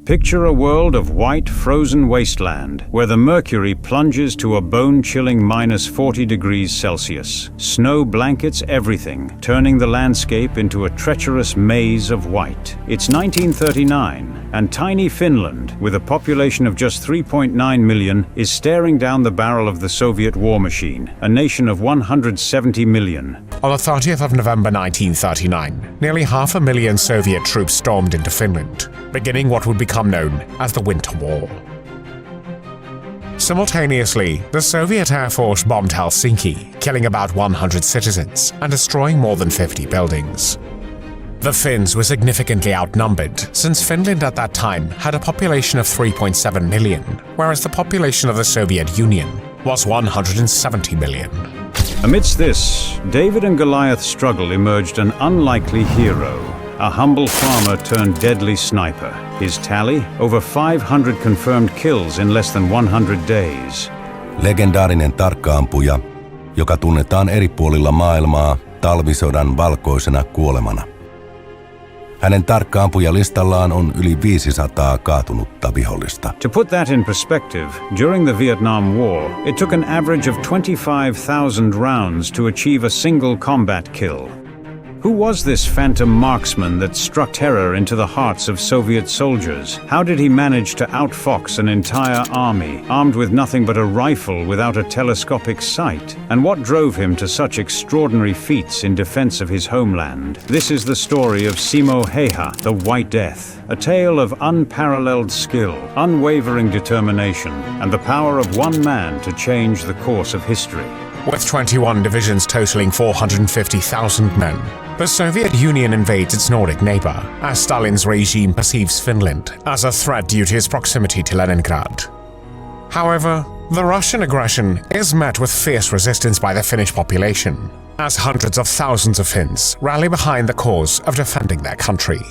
Picture a world of white, frozen wasteland, where the mercury plunges to a bone-chilling -40 degrees Celsius. Snow blankets everything, turning the landscape into a treacherous maze of white. It's 1939, and tiny Finland, with a population of just 3.9 million, is staring down the barrel of the Soviet war machine, a nation of 170 million. On the 30th of November 1939, nearly 500,000 Soviet troops stormed into Finland, beginning what would become known as the Winter War. Simultaneously, the Soviet Air Force bombed Helsinki, killing about 100 citizens and destroying more than 50 buildings. The Finns were significantly outnumbered, since Finland at that time had a population of 3.7 million, whereas the population of the Soviet Union was 170 million. Amidst this, David and Goliath's struggle emerged an unlikely hero, a humble farmer turned deadly sniper. His tally? Over 500 confirmed kills in less than 100 days. Legendaarinen tarkka-ampuja, joka tunnetaan eri puolilla maailmaa talvisodan valkoisena kuolemana. Hänen tarkka-ampujalistallaan on yli 500 kaatunutta vihollista. To put that in perspective, during the Vietnam War, it took an average of 25,000 rounds to achieve a single combat kill. Who was this phantom marksman that struck terror into the hearts of Soviet soldiers? How did he manage to outfox an entire army, armed with nothing but a rifle without a telescopic sight? And what drove him to such extraordinary feats in defense of his homeland? This is the story of Simo Häyhä, the White Death, a tale of unparalleled skill, unwavering determination, and the power of one man to change the course of history. With 21 divisions totaling 450,000 men, the Soviet Union invades its Nordic neighbor, as Stalin's regime perceives Finland as a threat due to its proximity to Leningrad. However, the Russian aggression is met with fierce resistance by the Finnish population, as hundreds of thousands of Finns rally behind the cause of defending their country.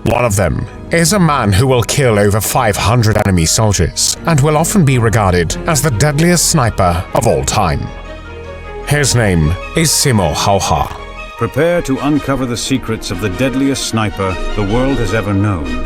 One of them is a man who will kill over 500 enemy soldiers and will often be regarded as the deadliest sniper of all time. His name is Simo Häyhä. Prepare to uncover the secrets of the deadliest sniper the world has ever known.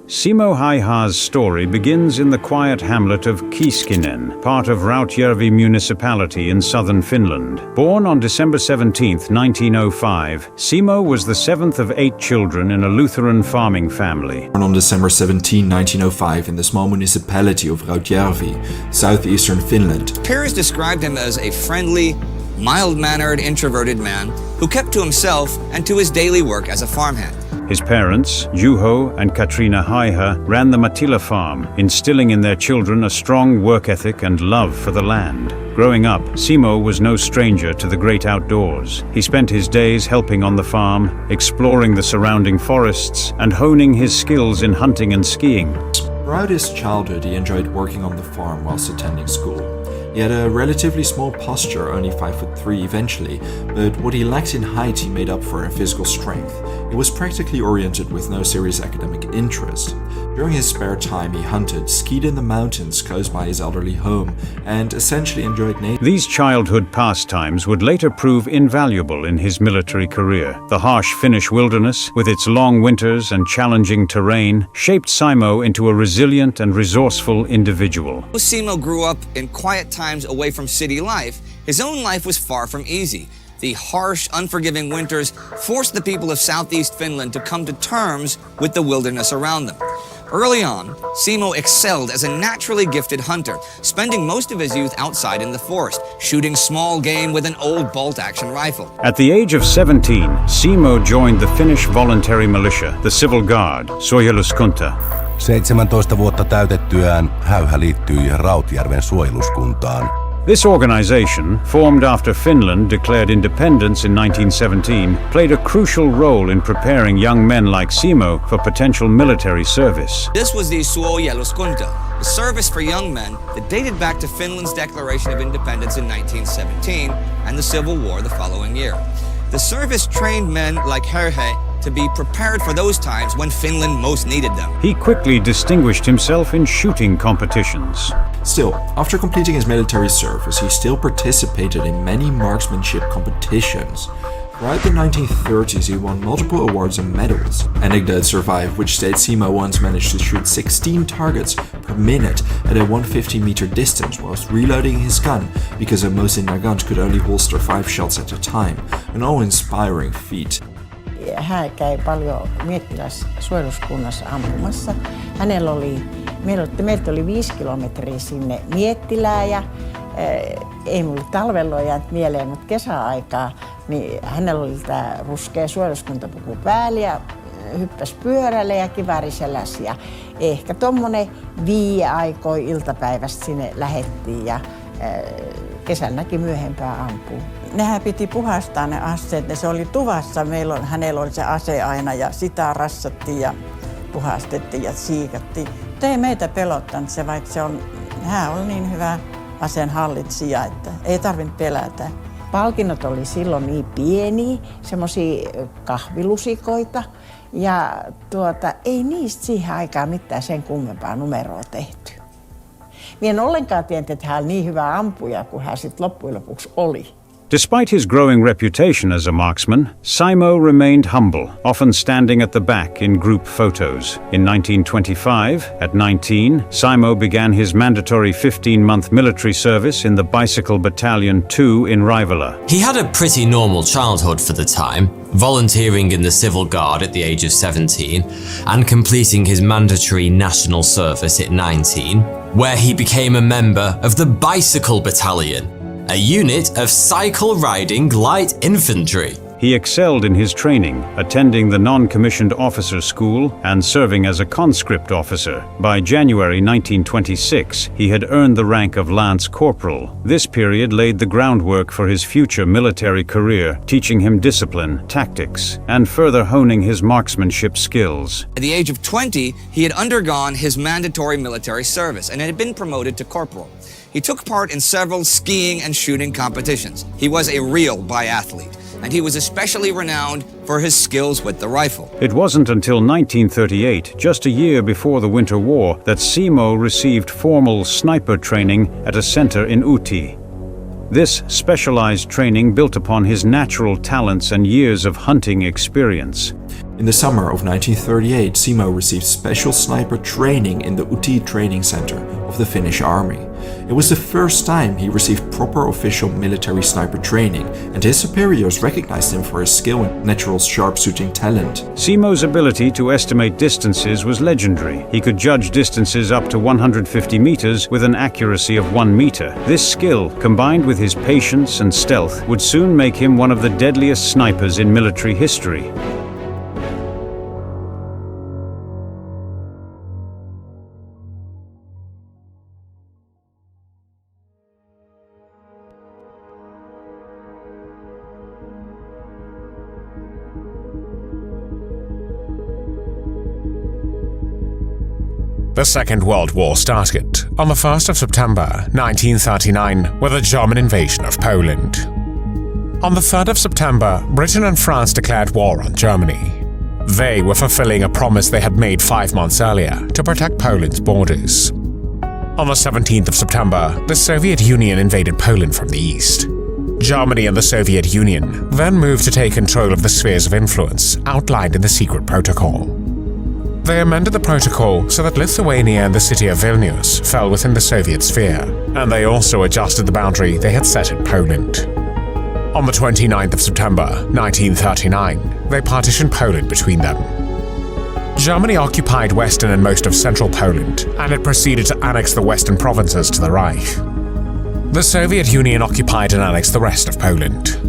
Simo Häyhä's story begins in the quiet hamlet of Kiiskinen, part of Rautjärvi municipality in southern Finland. Born on December 17, 1905, Simo was the seventh of 8 children in a Lutheran farming family. Born on December 17, 1905 in the small municipality of Rautjärvi, southeastern Finland. Peers described him as a friendly, mild-mannered, introverted man who kept to himself and to his daily work as a farmhand. His parents, Juho and Katriina Häyhä, ran the Mattila farm, instilling in their children a strong work ethic and love for the land. Growing up, Simo was no stranger to the great outdoors. He spent his days helping on the farm, exploring the surrounding forests, and honing his skills in hunting and skiing. Throughout his childhood, he enjoyed working on the farm whilst attending school. He had a relatively small posture, only 5'3" eventually, but what he lacked in height he made up for in physical strength. He was practically oriented with no serious academic interest. During his spare time he hunted, skied in the mountains close by his elderly home, and essentially enjoyed nature. These childhood pastimes would later prove invaluable in his military career. The harsh Finnish wilderness, with its long winters and challenging terrain, shaped Simo into a resilient and resourceful individual. Simo grew up in quiet times away from city life. His own life was far from easy. The harsh, unforgiving winters forced the people of southeast Finland to come to terms with the wilderness around them. Early on, Simo excelled as a naturally gifted hunter, spending most of his youth outside in the forest, shooting small game with an old bolt-action rifle. At the age of 17, Simo joined the Finnish voluntary militia, the Civil Guard, suojeluskunta. 17 vuotta täytettyään Häyhä liittyi Rautjärven suojeluskuntaan. This organization, formed after Finland declared independence in 1917, played a crucial role in preparing young men like Simo for potential military service. This was the suojeluskunta, a service for young men that dated back to Finland's declaration of independence in 1917 and the Civil War the following year. The service trained men like Häyhä to be prepared for those times when Finland most needed them. He quickly distinguished himself in shooting competitions. Still, after completing his military service, he still participated in many marksmanship competitions. Throughout the 1930s, he won multiple awards and medals. Anecdotes survive, which state Simo once managed to shoot 16 targets per minute at a 150-meter distance whilst reloading his gun, because most in their guns could only holster 5 shots at a time. An awe-inspiring feat. Hän käy paljon Miettiläs-suojeluskunnassa ampumassa. Meiltä oli 5 kilometriä sinne Miettilään ja ei mulle talvella ole jäänyt mieleen, mutta kesäaikaa niin hänellä oli tämä ruskea suojeluskuntapuku päällä ja hyppäsi pyörälle ja kivääri seläsi. Ja ehkä tommonen 5 aikoin iltapäivästä sinne lähettiin ja kesänäkin myöhempään ampuu. Nehän piti puhastaa ne aseet, se oli tuvassa, hänellä oli se ase aina ja sitä rassattiin ja puhastettiin ja siikattiin. Mutta ei meitä pelottanut se, vaikka hän oli niin hyvä aseen hallitsija, että ei tarvinnut pelätä. Palkinnot oli silloin niin pieniä, semmoisia kahvilusikoita ja ei niistä siihen aikaan mitään sen kummempaa numeroa tehty. Minä en ollenkaan tiennyt, että hän oli niin hyvä ampuja kuin hän sitten loppujen lopuksi oli. Despite his growing reputation as a marksman, Simo remained humble, often standing at the back in group photos. In 1925, at 19, Simo began his mandatory 15-month military service in the Bicycle Battalion 2 in Raivala. He had a pretty normal childhood for the time, volunteering in the Civil Guard at the age of 17 and completing his mandatory national service at 19, where he became a member of the Bicycle Battalion, a unit of cycle-riding light infantry. He excelled in his training, attending the non-commissioned officer school and serving as a conscript officer. By January 1926, he had earned the rank of Lance Corporal. This period laid the groundwork for his future military career, teaching him discipline, tactics, and further honing his marksmanship skills. At the age of 20, he had undergone his mandatory military service and had been promoted to corporal. He took part in several skiing and shooting competitions. He was a real biathlete, and he was especially renowned for his skills with the rifle. It wasn't until 1938, just a year before the Winter War, that Simo received formal sniper training at a center in Uti. This specialized training built upon his natural talents and years of hunting experience. In the summer of 1938, Simo received special sniper training in the Uti training center of the Finnish army. It was the first time he received proper official military sniper training, and his superiors recognized him for his skill and natural sharpshooting talent. Simo's ability to estimate distances was legendary. He could judge distances up to 150 meters with an accuracy of 1 meter. This skill, combined with his patience and stealth, would soon make him one of the deadliest snipers in military history. The Second World War started on the 1st of September 1939 with a German invasion of Poland. On the 3rd of September, Britain and France declared war on Germany. They were fulfilling a promise they had made 5 months earlier to protect Poland's borders. On the 17th of September, the Soviet Union invaded Poland from the east. Germany and the Soviet Union then moved to take control of the spheres of influence outlined in the secret protocol. They amended the protocol so that Lithuania and the city of Vilnius fell within the Soviet sphere, and they also adjusted the boundary they had set in Poland. On the 29th of September 1939, they partitioned Poland between them. Germany occupied western and most of central Poland, and it proceeded to annex the western provinces to the Reich. The Soviet Union occupied and annexed the rest of Poland.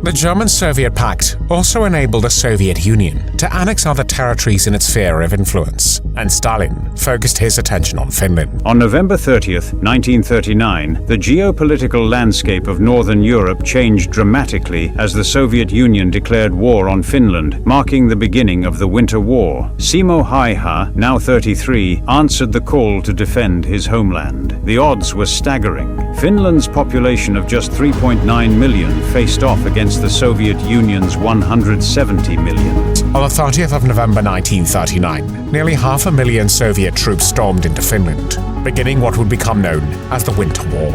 The German-Soviet Pact also enabled the Soviet Union to annex other territories in its sphere of influence, and Stalin focused his attention on Finland. On November 30th, 1939, the geopolitical landscape of Northern Europe changed dramatically as the Soviet Union declared war on Finland, marking the beginning of the Winter War. Simo Häyhä, now 33, answered the call to defend his homeland. The odds were staggering. Finland's population of just 3.9 million faced off against against the Soviet Union's 170 million. On the 30th of November 1939, nearly 500,000 Soviet troops stormed into Finland, beginning what would become known as the Winter War.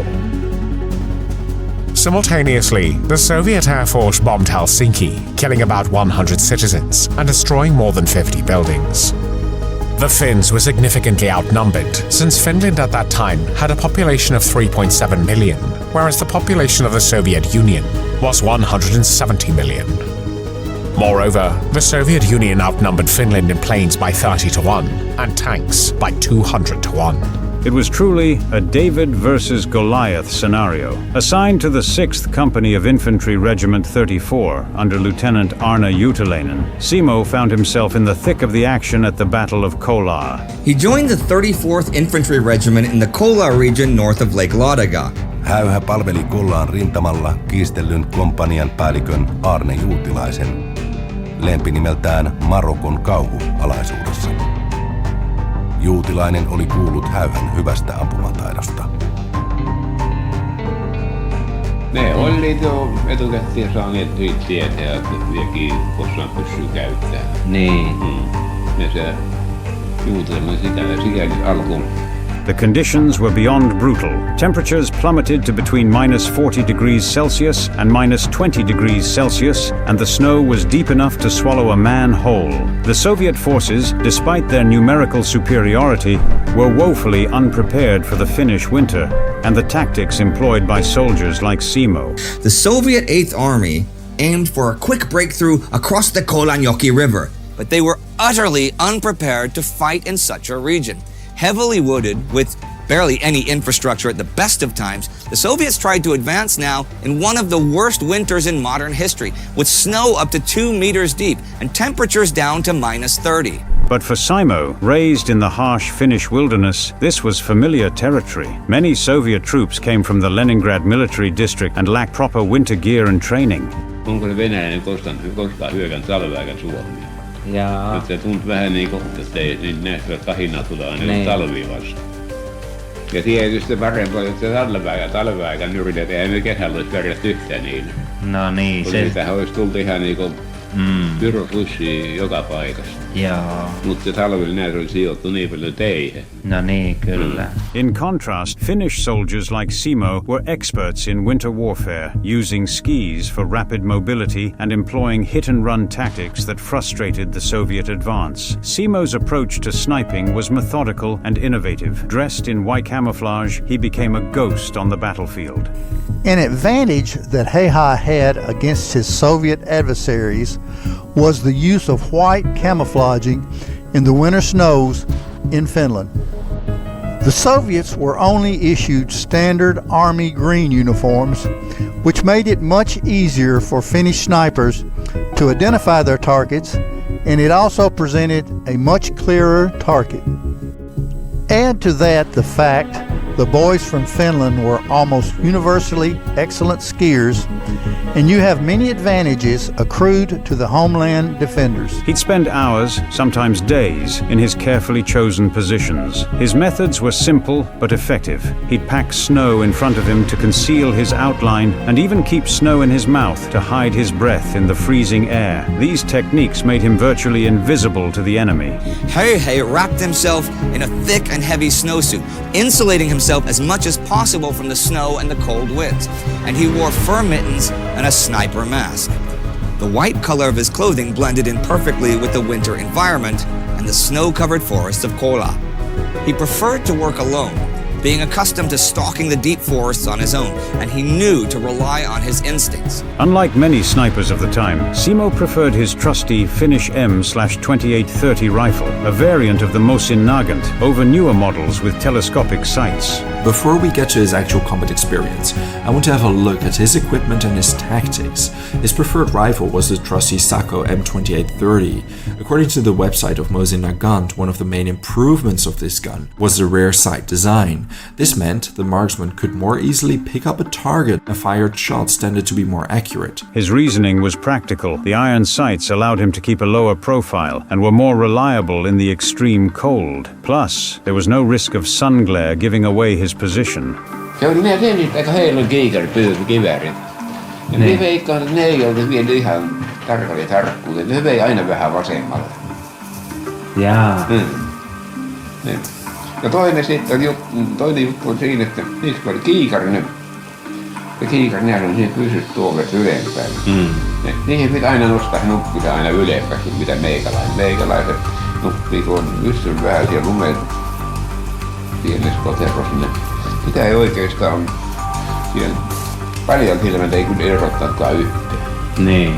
Simultaneously, the Soviet Air Force bombed Helsinki, killing about 100 citizens and destroying more than 50 buildings. The Finns were significantly outnumbered, since Finland at that time had a population of 3.7 million, whereas the population of the Soviet Union was 170 million. Moreover, the Soviet Union outnumbered Finland in planes by 30 to 1 and tanks by 200 to 1. It was truly a David versus Goliath scenario. Assigned to the 6th Company of Infantry Regiment 34 under Lieutenant Arne Juutilainen, Simo found himself in the thick of the action at the Battle of Kola. He joined the 34th Infantry Regiment in the Kola region north of Lake Ladoga. Häyhä palveli Kollaan rintamalla kiistellyn komppanian päällikön Arne Juutilaisen, lempinimeltään Marokon kauhu alaisuudessa. Juutilainen oli kuullut Häyhän hyvästä ampumataidosta. Ne oli jo etukäteen saaneet tietää, että vieläkin koskaan pystyy käyttämään. Niin. Ja se Juutilainen sitä sikäli alkuun. The conditions were beyond brutal. Temperatures plummeted to between -40 degrees Celsius and -20 degrees Celsius, and the snow was deep enough to swallow a man whole. The Soviet forces, despite their numerical superiority, were woefully unprepared for the Finnish winter and the tactics employed by soldiers like Simo. The Soviet 8th Army aimed for a quick breakthrough across the Kolanjoki River, but they were utterly unprepared to fight in such a region. Heavily wooded, with barely any infrastructure at the best of times, the Soviets tried to advance now in one of the worst winters in modern history, with snow up to 2 meters deep and temperatures down to -30. But for Simo, raised in the harsh Finnish wilderness, this was familiar territory. Many Soviet troops came from the Leningrad military district and lacked proper winter gear and training. Onko ne venäläinen koskaan hyökän talveaikan Suomeen? Jaa. Nyt se tuntui vähän niin kuin, että ei näistä kahinaa tulee aina talviin vasta. Ja tietysti parempaa, että se talveaikan yritetään, eihän me kesällä olisi pärjätty yhtään niillä. No niin, se... Sitähän olisi tullut ihan niinku pyrruslussia joka paikasta. Joo. Mutta talvella näitä oli sijoittu niin paljon teihin. No niin, kyllä. In contrast, Finnish soldiers like Simo were experts in winter warfare, using skis for rapid mobility and employing hit-and-run tactics that frustrated the Soviet advance. Simo's approach to sniping was methodical and innovative. Dressed in white camouflage, he became a ghost on the battlefield. An advantage that Häyhä had against his Soviet adversaries was the use of white camouflaging in the winter snows in Finland. The Soviets were only issued standard Army green uniforms, which made it much easier for Finnish snipers to identify their targets, and it also presented a much clearer target. Add to that the fact the boys from Finland were almost universally excellent skiers, and you have many advantages accrued to the homeland defenders. He'd spend hours, sometimes days, in his carefully chosen positions. His methods were simple but effective. He'd pack snow in front of him to conceal his outline and even keep snow in his mouth to hide his breath in the freezing air. These techniques made him virtually invisible to the enemy. Häyhä wrapped himself in a thick and heavy snowsuit, insulating himself as much as possible from the snow and the cold winds, and he wore fur mittens and a sniper mask. The white color of his clothing blended in perfectly with the winter environment and the snow-covered forests of Kola. He preferred to work alone, being accustomed to stalking the deep forests on his own, and he knew to rely on his instincts. Unlike many snipers of the time, Simo preferred his trusty Finnish M/2830 rifle, a variant of the Mosin Nagant, over newer models with telescopic sights. Before we get to his actual combat experience, I want to have a look at his equipment and his tactics. His preferred rifle was the trusty Sako M2830. According to the website of Mosin Nagant, one of the main improvements of this gun was the rear sight design. This meant the marksman could more easily pick up a target and fired shots tended to be more accurate. His reasoning was practical. The iron sights allowed him to keep a lower profile and were more reliable in the extreme cold. Plus, there was no risk of sun glare giving away his position. Se oli nämä senit aika heilun kiikari kiväärit. Ja me veikkaan, että ne ei ole vielä ihan tarkalleen tarkkuuteen. Ne vei aina vähän vasemmalle. Jaa. Niin. Ja toinen juttu on siinä, että niissä oli kiikarinen. Ja kiikarin on siihen pysyt tuolet ylempään. Niihin pitää aina nostaa nuppita aina ylempään, mitä meikäläiset. Meikäläiset nuppii tuon yssyn vähän siellä lumeen pienessä koterossa. Sitä ei oikeastaan siellä paljon silmät ei kyllä erottakaan yhteen. Niin.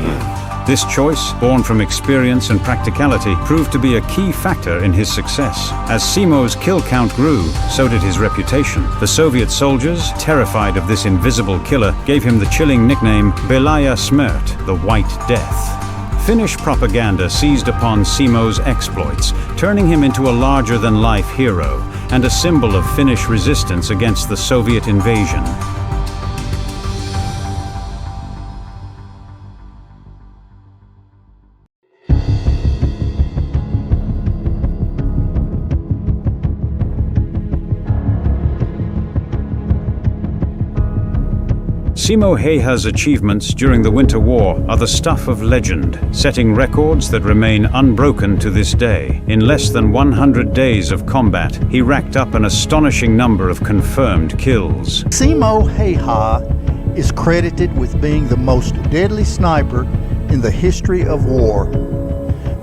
This choice, born from experience and practicality, proved to be a key factor in his success. As Simo's kill count grew, so did his reputation. The Soviet soldiers, terrified of this invisible killer, gave him the chilling nickname Belaya Smert, the White Death. Finnish propaganda seized upon Simo's exploits, turning him into a larger-than-life hero and a symbol of Finnish resistance against the Soviet invasion. Simo Häyhä's achievements during the Winter War are the stuff of legend, setting records that remain unbroken to this day. In less than 100 days of combat, he racked up an astonishing number of confirmed kills. Simo Häyhä is credited with being the most deadly sniper in the history of war.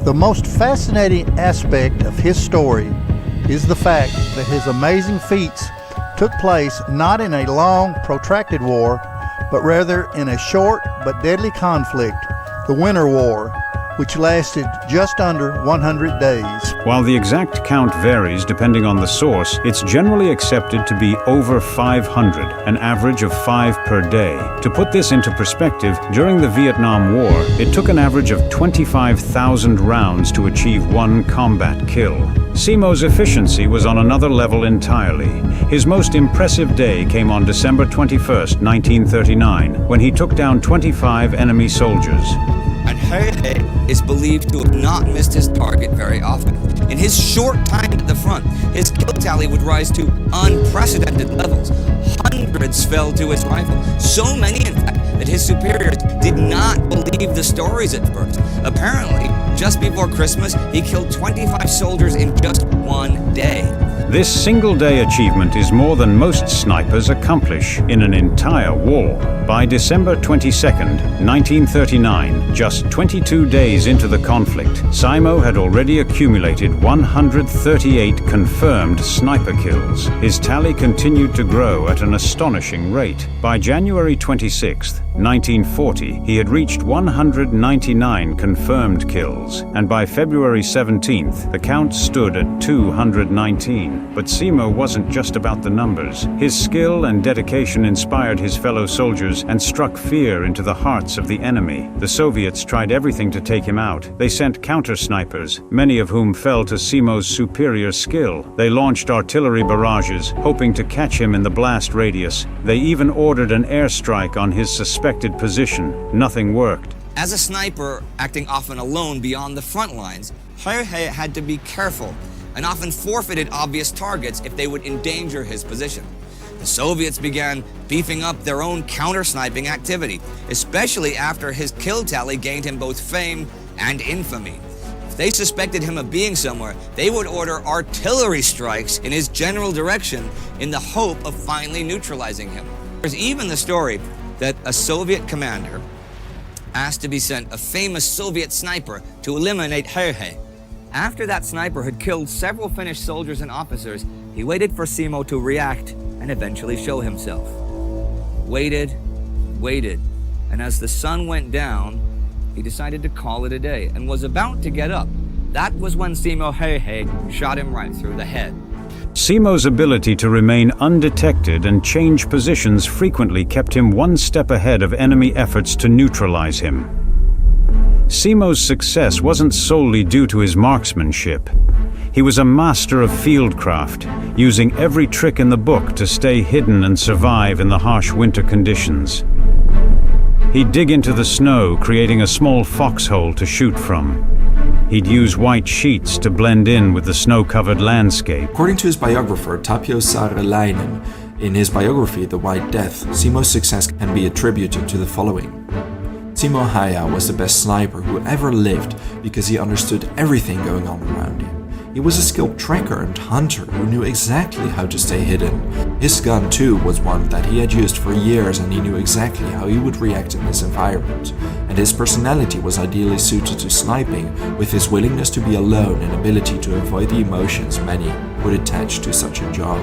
The most fascinating aspect of his story is the fact that his amazing feats took place not in a long, protracted war, but rather in a short but deadly conflict, the Winter War, which lasted just under 100 days. While the exact count varies depending on the source, it's generally accepted to be over 500, an average of 5 per day. To put this into perspective, during the Vietnam War, it took an average of 25,000 rounds to achieve one combat kill. Simo's efficiency was on another level entirely. His most impressive day came on December 21st, 1939, when he took down 25 enemy soldiers. And Häyhä is believed to have not missed his target very often. In his short time at the front, his kill tally would rise to unprecedented levels. Hundreds fell to his rifle. So many, in fact, that his superiors did not believe the stories at first. Apparently, just before Christmas, he killed 25 soldiers in just one day. This single-day achievement is more than most snipers accomplish in an entire war. By December 22nd, 1939, just 22 days into the conflict, Simo had already accumulated 138 confirmed sniper kills. His tally continued to grow at an astonishing rate. By January 26th, 1940, he had reached 199 confirmed kills, and by February 17th, the count stood at 219. But Simo wasn't just about the numbers. His skill and dedication inspired his fellow soldiers and struck fear into the hearts of the enemy. The Soviets tried everything to take him out. They sent counter-snipers, many of whom fell to Simo's superior skill. They launched artillery barrages, hoping to catch him in the blast radius. They even ordered an airstrike on his suspected position. Nothing worked. As a sniper, acting often alone beyond the front lines, Häyhä had to be careful and often forfeited obvious targets if they would endanger his position. The Soviets began beefing up their own counter-sniping activity, especially after his kill tally gained him both fame and infamy. If they suspected him of being somewhere, they would order artillery strikes in his general direction in the hope of finally neutralizing him. There's even the story that a Soviet commander asked to be sent a famous Soviet sniper to eliminate Häyhä. After that sniper had killed several Finnish soldiers and officers, he waited for Simo to react and eventually show himself. Waited, and as the sun went down, he decided to call it a day and was about to get up. That was when Simo Häyhä shot him right through the head. Simo's ability to remain undetected and change positions frequently kept him one step ahead of enemy efforts to neutralize him. Simo's success wasn't solely due to his marksmanship. He was a master of fieldcraft, using every trick in the book to stay hidden and survive in the harsh winter conditions. He'd dig into the snow, creating a small foxhole to shoot from. He'd use white sheets to blend in with the snow-covered landscape. According to his biographer, Tapio Saarelainen, In his biography, The White Death, Simo's success can be attributed to the following. Simo Häyhä was the best sniper who ever lived because he understood everything going on around him. He was a skilled tracker and hunter who knew exactly how to stay hidden. His gun too was one that he had used for years, and he knew exactly how he would react in this environment. And his personality was ideally suited to sniping, with his willingness to be alone and ability to avoid the emotions many would attach to such a job.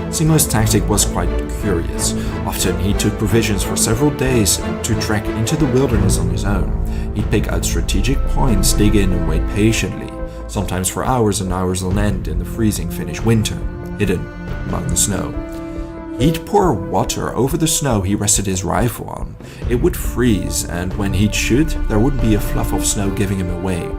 Simo's tactic was quite curious. Often he took provisions for several days to trek into the wilderness on his own. He'd pick out strategic points, dig in and wait patiently, sometimes for hours and hours on end in the freezing Finnish winter, hidden among the snow. He'd pour water over the snow he rested his rifle on. It would freeze, and when he'd shoot, there wouldn't be a fluff of snow giving him away.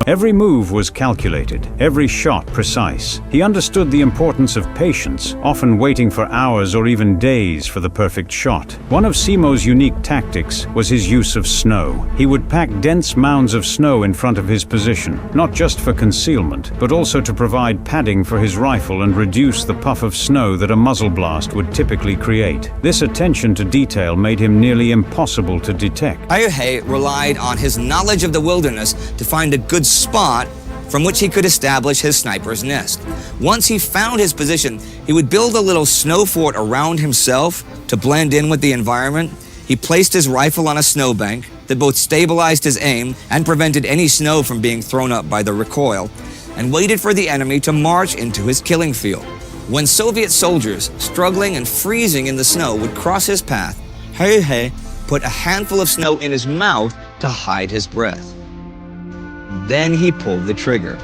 Every move was calculated, every shot precise. He understood the importance of patience, often waiting for hours or even days for the perfect shot. One of Simo's unique tactics was his use of snow. He would pack dense mounds of snow in front of his position, not just for concealment, but also to provide padding for his rifle and reduce the puff of snow that a muzzle blast would typically create. This attention to detail made him nearly impossible to detect. Häyhä relied on his knowledge of the wilderness to find a good spot from which he could establish his sniper's nest. Once he found his position, he would build a little snow fort around himself to blend in with the environment. He placed his rifle on a snowbank that both stabilized his aim and prevented any snow from being thrown up by the recoil, and waited for the enemy to march into his killing field. When Soviet soldiers, struggling and freezing in the snow, would cross his path, Häyhä put a handful of snow in his mouth to hide his breath. Then he pulled the trigger.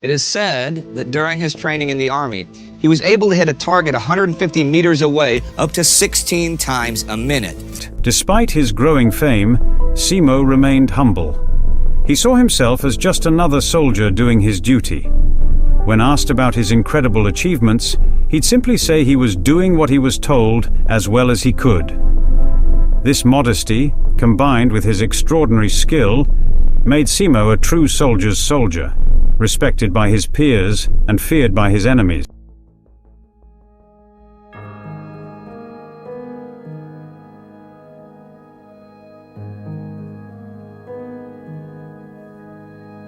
It is said that during his training in the army, he was able to hit a target 150 meters away up to 16 times a minute. Despite his growing fame, Simo remained humble. He saw himself as just another soldier doing his duty. When asked about his incredible achievements, he'd simply say he was doing what he was told as well as he could. This modesty, combined with his extraordinary skill, made Simo a true soldier's soldier, respected by his peers and feared by his enemies.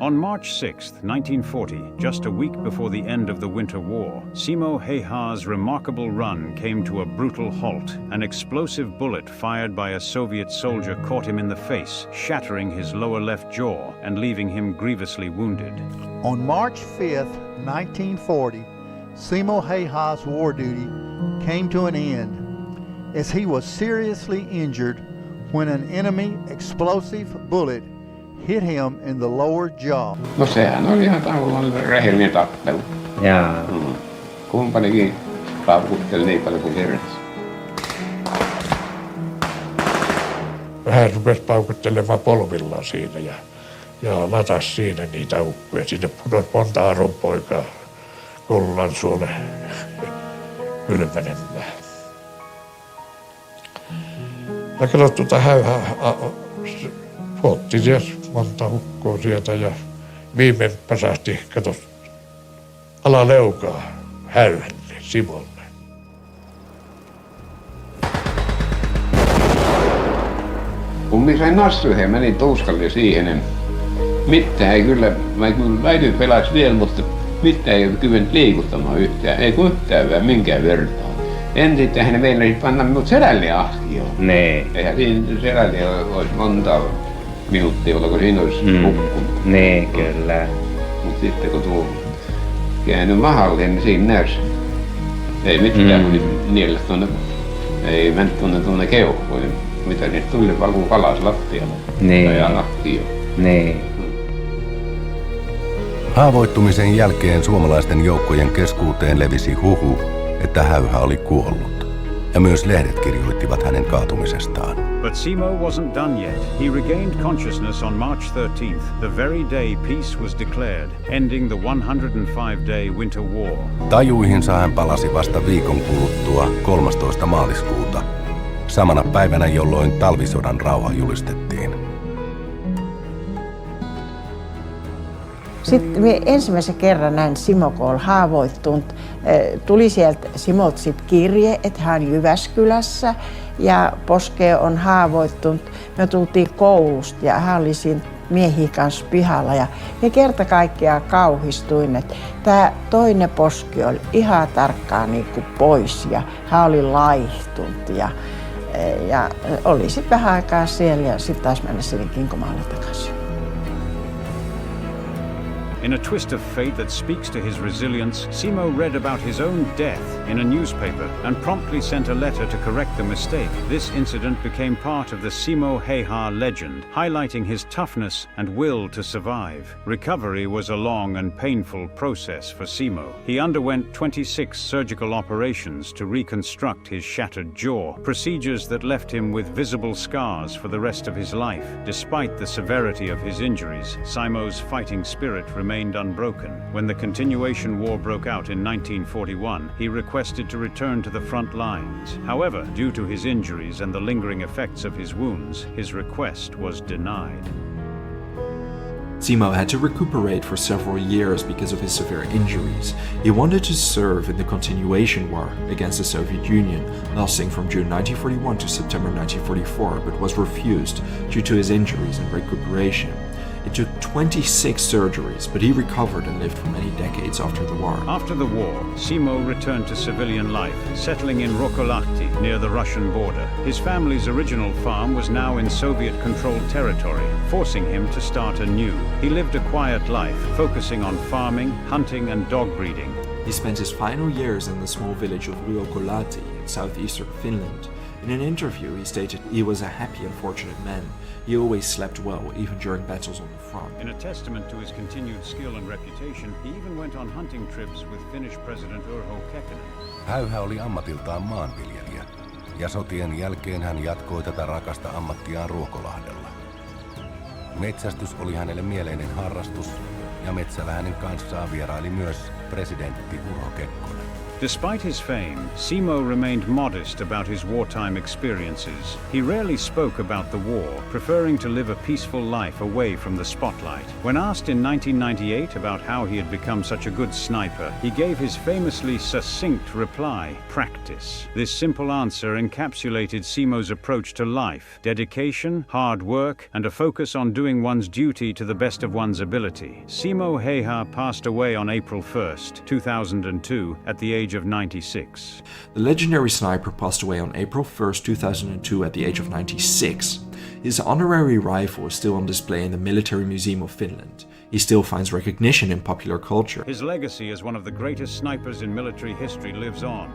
On March 6, 1940, just a week before the end of the Winter War, Simo Häyhä's remarkable run came to a brutal halt. An explosive bullet fired by a Soviet soldier caught him in the face, shattering his lower left jaw and leaving him grievously wounded. On March 5th, 1940, Simo Häyhä's war duty came to an end as he was seriously injured when an enemy explosive bullet hit him in the lower jaw. No sehän oli ihan tavallaan rehellinen tappelu. Jaa. Kumpanikin paukutteli niin paljon kuin kerrasi. Hän rupesi paukuttelemaan polvillaan siinä ja latas siinä niitä ukkoja. Sinne putosi monta aronpoikaa Kollan suolle kylpenemään. Ja kato Häyhä otti monta ukkoa sieltä ja viimein päsähti, kato, alaleukaa Häyhälle, Simolle. Kun minä sain nassuihin ja menin tuuskalle siihen, mitään ei kyllä, mä kyllä väityin pelaksi vielä, mutta mitään ei ole kyennyt liikuttamaan yhtään, ei yhtään vähän minkään vertaan. Ensittain ne meillä panna minut selälle ahkioon. Nee. Eihän siinä selälle olisi monta minuuttia, oliko siinä olisi hukkunut. Nee, kyllä. Mutta sitten kun tuo käännyt mahalle, niin siinä näys. Ei mitään, kun niille tuonne, ei mennyt tuonne keuhkoihin. Mitä niitä tuli valuu kalas lattialle. Nee. Ja ahkioon. Nee. Haavoittumisen jälkeen suomalaisten joukkojen keskuuteen levisi huhu, että Häyhä oli kuollut. Ja myös lehdet kirjoittivat hänen kaatumisestaan. But Simo wasn't done yet. He regained consciousness on March 13th, the very day peace was declared, ending the 105-day winter war. Tajuihinsa hän palasi vasta viikon kuluttua 13. maaliskuuta, samana päivänä, jolloin talvisodan rauha julistettiin. Sitten me ensimmäisen kerran näin Simo, kun oli haavoittunut. Tuli sieltä Simolta sit kirje, että hän on Jyväskylässä ja poske on haavoittunut. Me tultiin koulusta ja hän oli siinä miehiä kanssa pihalla ja kerta kaikkiaan kauhistuin, että tämä toinen poski oli ihan tarkkaan niin kuin pois ja hän oli laihtunut ja oli sitten vähän aikaa siellä ja sitten taas mennä sinne Kinkomaalle takaisin. In a twist of fate that speaks to his resilience, Simo read about his own death in a newspaper and promptly sent a letter to correct the mistake. This incident became part of the Simo Häyhä legend, highlighting his toughness and will to survive. Recovery was a long and painful process for Simo. He underwent 26 surgical operations to reconstruct his shattered jaw, procedures that left him with visible scars for the rest of his life. Despite the severity of his injuries, Simo's fighting spirit remained unbroken. When the continuation war broke out in 1941, he requested to return to the front lines. However, due to his injuries and the lingering effects of his wounds, his request was denied. Simo had to recuperate for several years because of his severe injuries. He wanted to serve in the continuation war against the Soviet Union, lasting from June 1941 to September 1944, but was refused due to his injuries and recuperation. It took 26 surgeries, but he recovered and lived for many decades after the war. After the war, Simo returned to civilian life, settling in Rokolahti near the Russian border. His family's original farm was now in Soviet-controlled territory, forcing him to start anew. He lived a quiet life, focusing on farming, hunting and dog breeding. He spent his final years in the small village of Rokolahti in southeastern Finland. In an interview, he stated he was a happy and fortunate man. He always slept well, even during battles on the front. In a testament to his continued skill and reputation, he even went on hunting trips with Finnish President Urho Kekkonen. Häyhä oli ammatiltaan maanviljelijä, ja sotien jälkeen hän jatkoi tätä rakasta ammattiaan Ruokolahdella. Metsästys oli hänelle mieleinen harrastus, ja metsällä hänen kanssaan vieraili myös presidentti Urho Kekkonen. Despite his fame, Simo remained modest about his wartime experiences. He rarely spoke about the war, preferring to live a peaceful life away from the spotlight. When asked in 1998 about how he had become such a good sniper, he gave his famously succinct reply, "Practice." This simple answer encapsulated Simo's approach to life: dedication, hard work, and a focus on doing one's duty to the best of one's ability. Simo Häyhä passed away on April 1st, 2002, at the age of 96. The legendary sniper passed away on April 1st, 2002 at the age of 96. His honorary rifle is still on display in the Military Museum of Finland. He still finds recognition in popular culture. His legacy as one of the greatest snipers in military history lives on.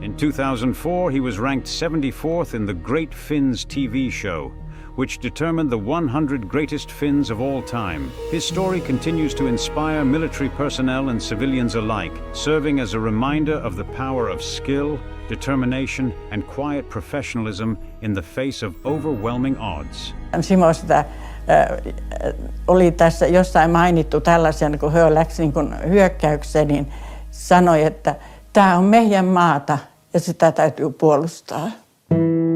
In 2004, he was ranked 74th in the Great Finns TV show, which determined the 100 greatest Finns of all time. His story continues to inspire military personnel and civilians alike, serving as a reminder of the power of skill, determination, and quiet professionalism in the face of overwhelming odds. Simosta oli tässä jossain mainittu tällaisia, kun he läksi niin hyökkäykseen, niin sanoi, että tämä on meidän maata ja sitä täytyy puolustaa.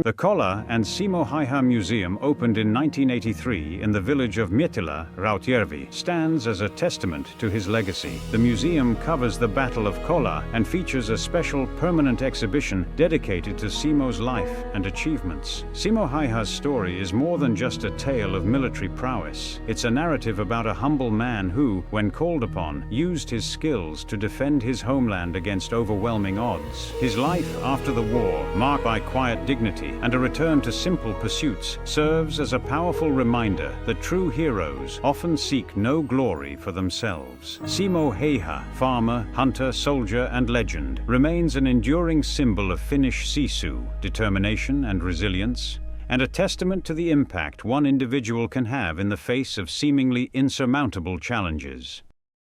The Kolla and Simo Häyhä Museum, opened in 1983 in the village of Mietilä, Rautjärvi, stands as a testament to his legacy. The museum covers the Battle of Kolla and features a special permanent exhibition dedicated to Simo's life and achievements. Simo Häyhä's story is more than just a tale of military prowess. It's a narrative about a humble man who, when called upon, used his skills to defend his homeland against overwhelming odds. His life after the war, marked by quiet dignity and a return to simple pursuits, serves as a powerful reminder that true heroes often seek no glory for themselves. Simo Häyhä, farmer, hunter, soldier and legend, remains an enduring symbol of Finnish sisu, determination and resilience, and a testament to the impact one individual can have in the face of seemingly insurmountable challenges.